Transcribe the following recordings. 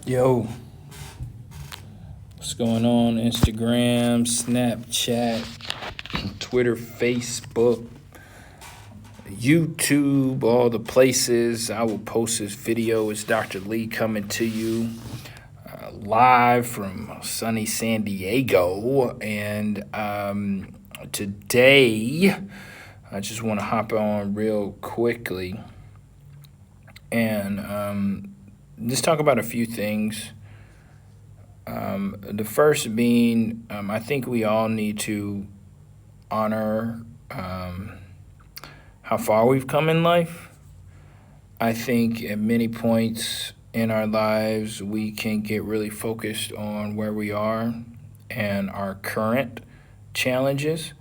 Yo, what's going on? Instagram, Snapchat, Twitter, Facebook, YouTube, all the places. I will post this video. It's Dr. Lee coming to you live from sunny San Diego. And today, I just want to hop on real quickly and just talk about a few things. The first being, I think we all need to honor how far we've come in life. I think at many points in our lives, we can get really focused on where we are and our current challenges,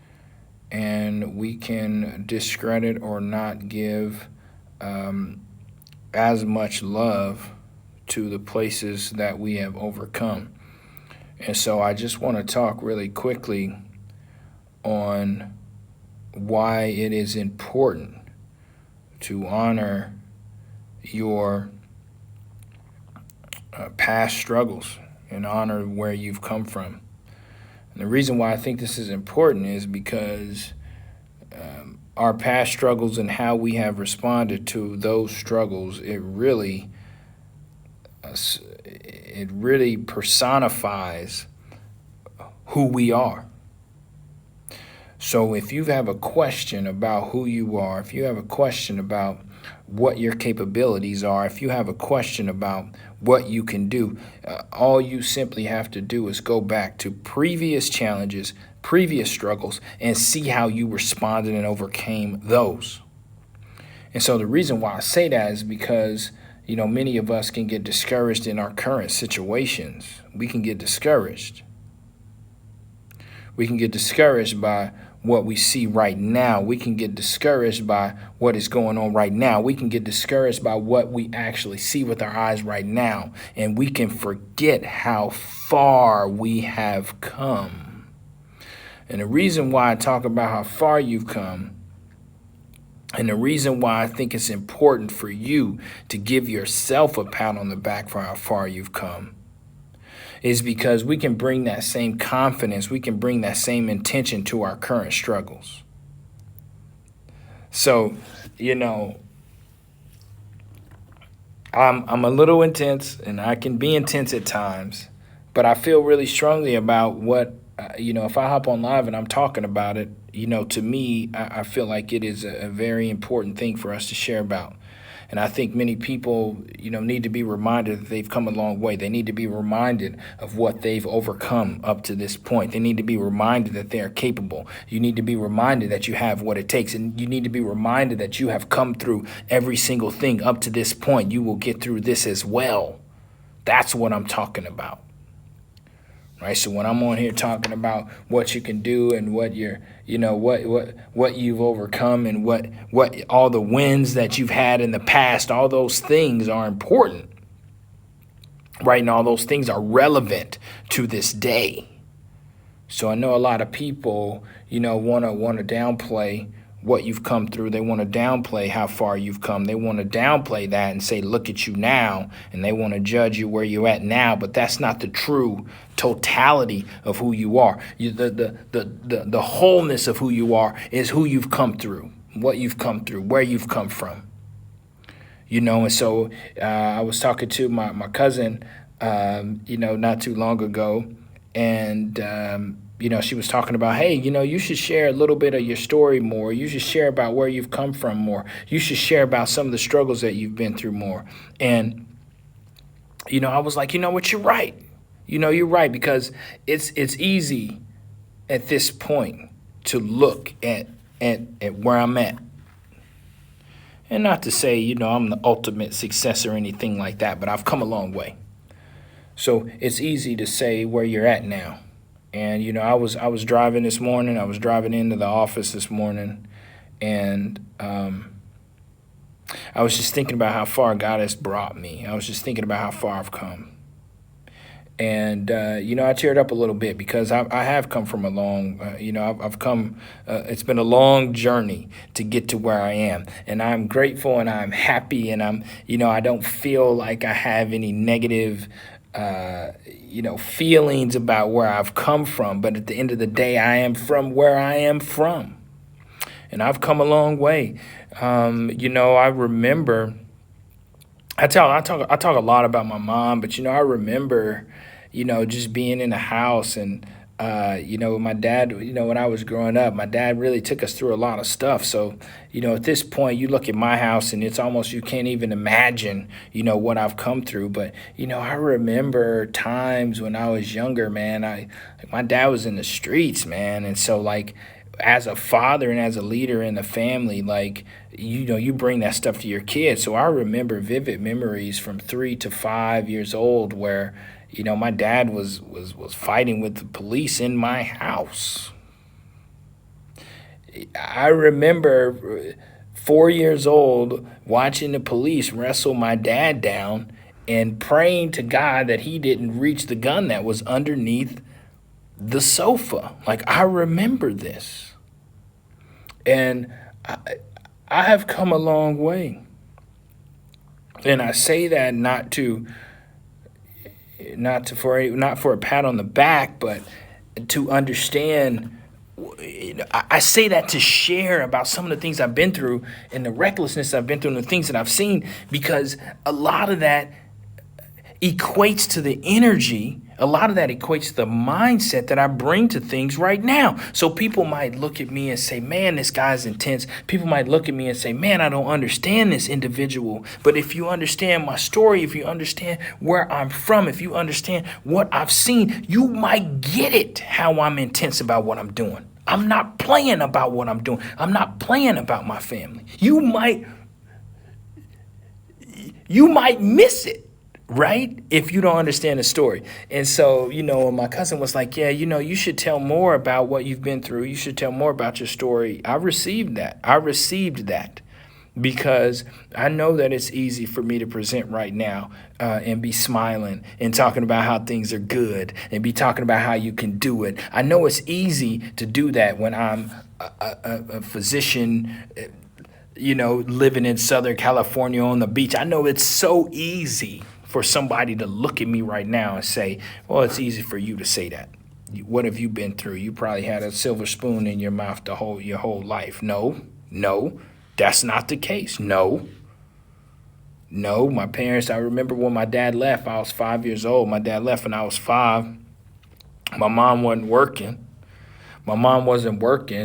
and we can discredit or not give as much love to the places that we have overcome. And so I just want to talk really quickly on why it is important to honor your past struggles and honor where you've come from. And the reason why I think this is important is because our past struggles and how we have responded to those struggles, it really personifies who we are. So if you have a question about who you are, if you have a question about what your capabilities are, if you have a question about what you can do, all you simply have to do is go back to previous challenges, previous struggles, and see how you responded and overcame those. And so the reason why I say that is because many of us can get discouraged in our current situations. We can get discouraged. We can get discouraged by what we see right now. We can get discouraged by what is going on right now. We can get discouraged by what we actually see with our eyes right now. And we can forget how far we have come. And the reason why I talk about how far you've come, and the reason why I think it's important for you to give yourself a pat on the back for how far you've come, is because we can bring that same confidence, we can bring that same intention to our current struggles. So, I'm a little intense, and I can be intense at times, but I feel really strongly about what, if I hop on live and I'm talking about it, to me, I feel like it is a very important thing for us to share about. And I think many people, need to be reminded that they've come a long way. They need to be reminded of what they've overcome up to this point. They need to be reminded that they are capable. You need to be reminded that you have what it takes. And you need to be reminded that you have come through every single thing up to this point. You will get through this as well. That's what I'm talking about. Right. So when I'm on here talking about what you can do and what you're, what you've overcome and what all the wins that you've had in the past, all those things are important. Right. And all those things are relevant to this day. So I know a lot of people, want to downplay what you've come through. They want to downplay how far you've come. They want to downplay that and say, look at you now. And they want to judge you where you're at now. But that's not the true totality of who you are. The wholeness of who you are is who you've come through, what you've come through, where you've come from. And so I was talking to my cousin, not too long ago. And she was talking about, hey, you should share a little bit of your story more. You should share about where you've come from more. You should share about some of the struggles that you've been through more. And, I was like, what, you're right. You're right, because it's easy at this point to look at where I'm at. And not to say, I'm the ultimate success or anything like that, but I've come a long way. So it's easy to say where you're at now. And, I was driving this morning. I was driving into the office this morning. And I was just thinking about how far God has brought me. I was just thinking about how far I've come. And, I teared up a little bit because I have come from a long, I've come, it's been a long journey to get to where I am. And I'm grateful and I'm happy and I don't feel like I have any negative feelings about where I've come from. But at the end of the day, I am from where I am from. And I've come a long way. I remember, I talk a lot about my mom, but, I remember, just being in the house and, my dad, when I was growing up, my dad really took us through a lot of stuff. So, at this point, you look at my house and it's almost, you can't even imagine, what I've come through. But, I remember times when I was younger, man, my dad was in the streets, man. And so like, as a father and as a leader in the family, like, you bring that stuff to your kids. So I remember vivid memories from 3 to 5 years old where, my dad was fighting with the police in my house. I remember 4 years old watching the police wrestle my dad down and praying to God that he didn't reach the gun that was underneath the sofa. Like, I remember this. And I have come a long way. And I say that not for a pat on the back, but to understand. I say that to share about some of the things I've been through and the recklessness I've been through and the things that I've seen, because a lot of that equates to the energy. A lot of that equates to the mindset that I bring to things right now. So people might look at me and say, man, this guy's intense. People might look at me and say, man, I don't understand this individual. But if you understand my story, if you understand where I'm from, if you understand what I've seen, you might get it, how I'm intense about what I'm doing. I'm not playing about what I'm doing. I'm not playing about my family. You might miss it. Right? If you don't understand the story. And so, my cousin was like, yeah, you should tell more about what you've been through. You should tell more about your story. I received that because I know that it's easy for me to present right now and be smiling and talking about how things are good and be talking about how you can do it. I know it's easy to do that when I'm a physician, living in Southern California on the beach. I know it's so easy for somebody to look at me right now and say, well, it's easy for you to say that. What have you been through? You probably had a silver spoon in your mouth your whole life. No, that's not the case. No, my parents, I remember when my dad left, I was 5 years old. My dad left when I was 5. My mom wasn't working.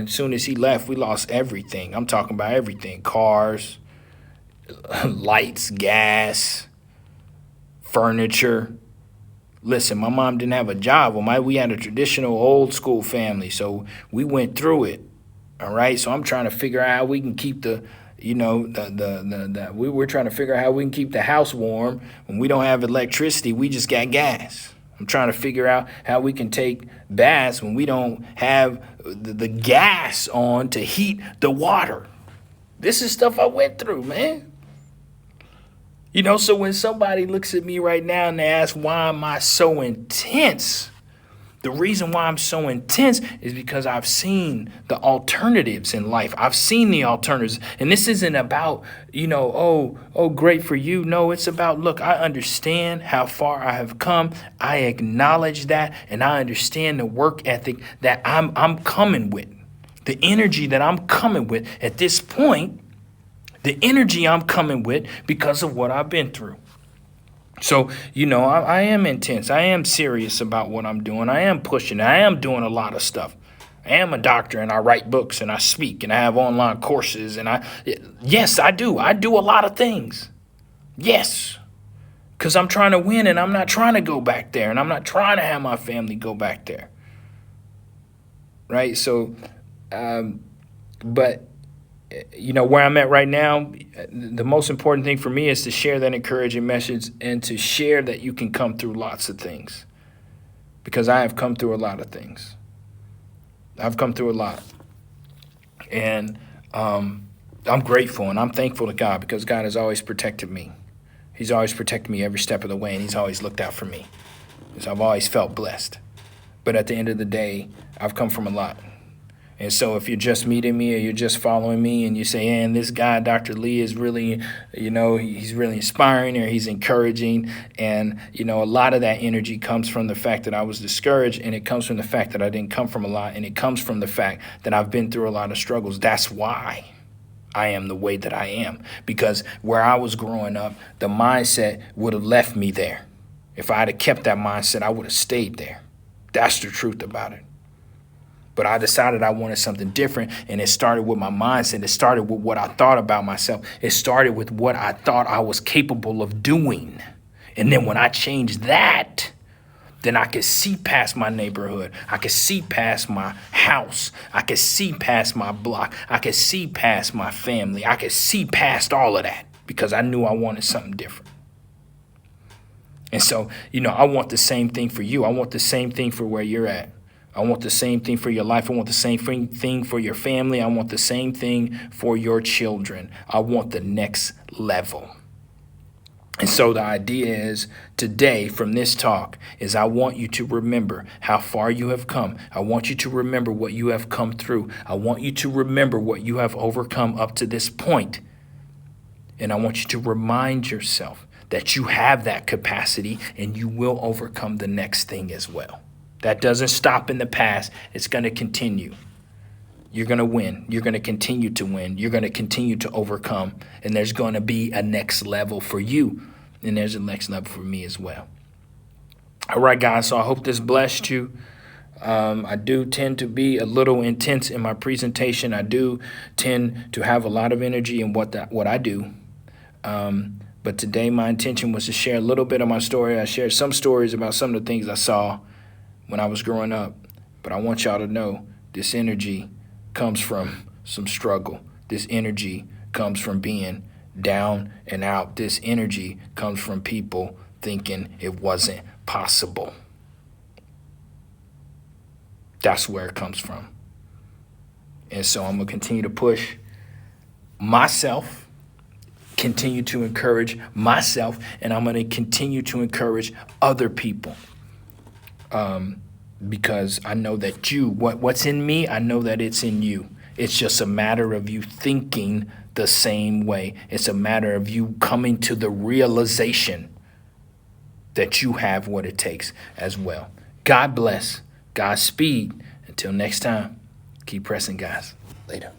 As soon as he left, we lost everything. I'm talking about everything. Cars, lights, gas, furniture. Listen, my mom didn't have a job. We had a traditional old school family, so we went through it. All right, so I'm trying to figure out how we can keep we're trying to figure out how we can keep the house warm when we don't have electricity. We just got gas. I'm trying to figure out how we can take baths when we don't have the gas on to heat the water. This is stuff I went through, man. So when somebody looks at me right now and they ask, why am I so intense? The reason why I'm so intense is because I've seen the alternatives in life. I've seen the alternatives. And this isn't about, great for you. No, it's about, look, I understand how far I have come. I acknowledge that. And I understand the work ethic that I'm coming with. The energy that I'm coming with at this point. The energy I'm coming with because of what I've been through. So, I am intense. I am serious about what I'm doing. I am pushing. I am doing a lot of stuff. I am a doctor and I write books and I speak and I have online courses yes, I do. I do a lot of things. Yes. Because I'm trying to win and I'm not trying to go back there and I'm not trying to have my family go back there. Right? So, but where I'm at right now, the most important thing for me is to share that encouraging message and to share that you can come through lots of things, because I have come through a lot of things. I've come through a lot. And I'm grateful and I'm thankful to God, because God has always protected me. He's always protected me every step of the way, and he's always looked out for me. So I've always felt blessed. But at the end of the day, I've come from a lot. And so if you're just meeting me or you're just following me and you say, and this guy, Dr. Lee, is really, he's really inspiring or he's encouraging. And, a lot of that energy comes from the fact that I was discouraged, and it comes from the fact that I didn't come from a lot. And it comes from the fact that I've been through a lot of struggles. That's why I am the way that I am, because where I was growing up, the mindset would have left me there. If I had kept that mindset, I would have stayed there. That's the truth about it. But I decided I wanted something different, and it started with my mindset. It started with what I thought about myself. It started with what I thought I was capable of doing. And then when I changed that, then I could see past my neighborhood. I could see past my house. I could see past my block. I could see past my family. I could see past all of that because I knew I wanted something different. And so, I want the same thing for you. I want the same thing for where you're at. I want the same thing for your life. I want the same thing for your family. I want the same thing for your children. I want the next level. And so the idea is today from this talk is I want you to remember how far you have come. I want you to remember what you have come through. I want you to remember what you have overcome up to this point. And I want you to remind yourself that you have that capacity and you will overcome the next thing as well. That doesn't stop in the past. It's going to continue. You're going to win. You're going to continue to win. You're going to continue to overcome. And there's going to be a next level for you. And there's a next level for me as well. All right, guys. So I hope this blessed you. I do tend to be a little intense in my presentation. I do tend to have a lot of energy in what I do. But today my intention was to share a little bit of my story. I shared some stories about some of the things I saw when I was growing up. But I want y'all to know this energy comes from some struggle. This energy comes from being down and out. This energy comes from people thinking it wasn't possible. That's where it comes from. And so I'm going to continue to push myself, continue to encourage myself, and I'm going to continue to encourage other people. Because I know that what's in me, I know that it's in you. It's just a matter of you thinking the same way. It's a matter of you coming to the realization that you have what it takes as well. God bless. Godspeed. Until next time, keep pressing, guys. Later.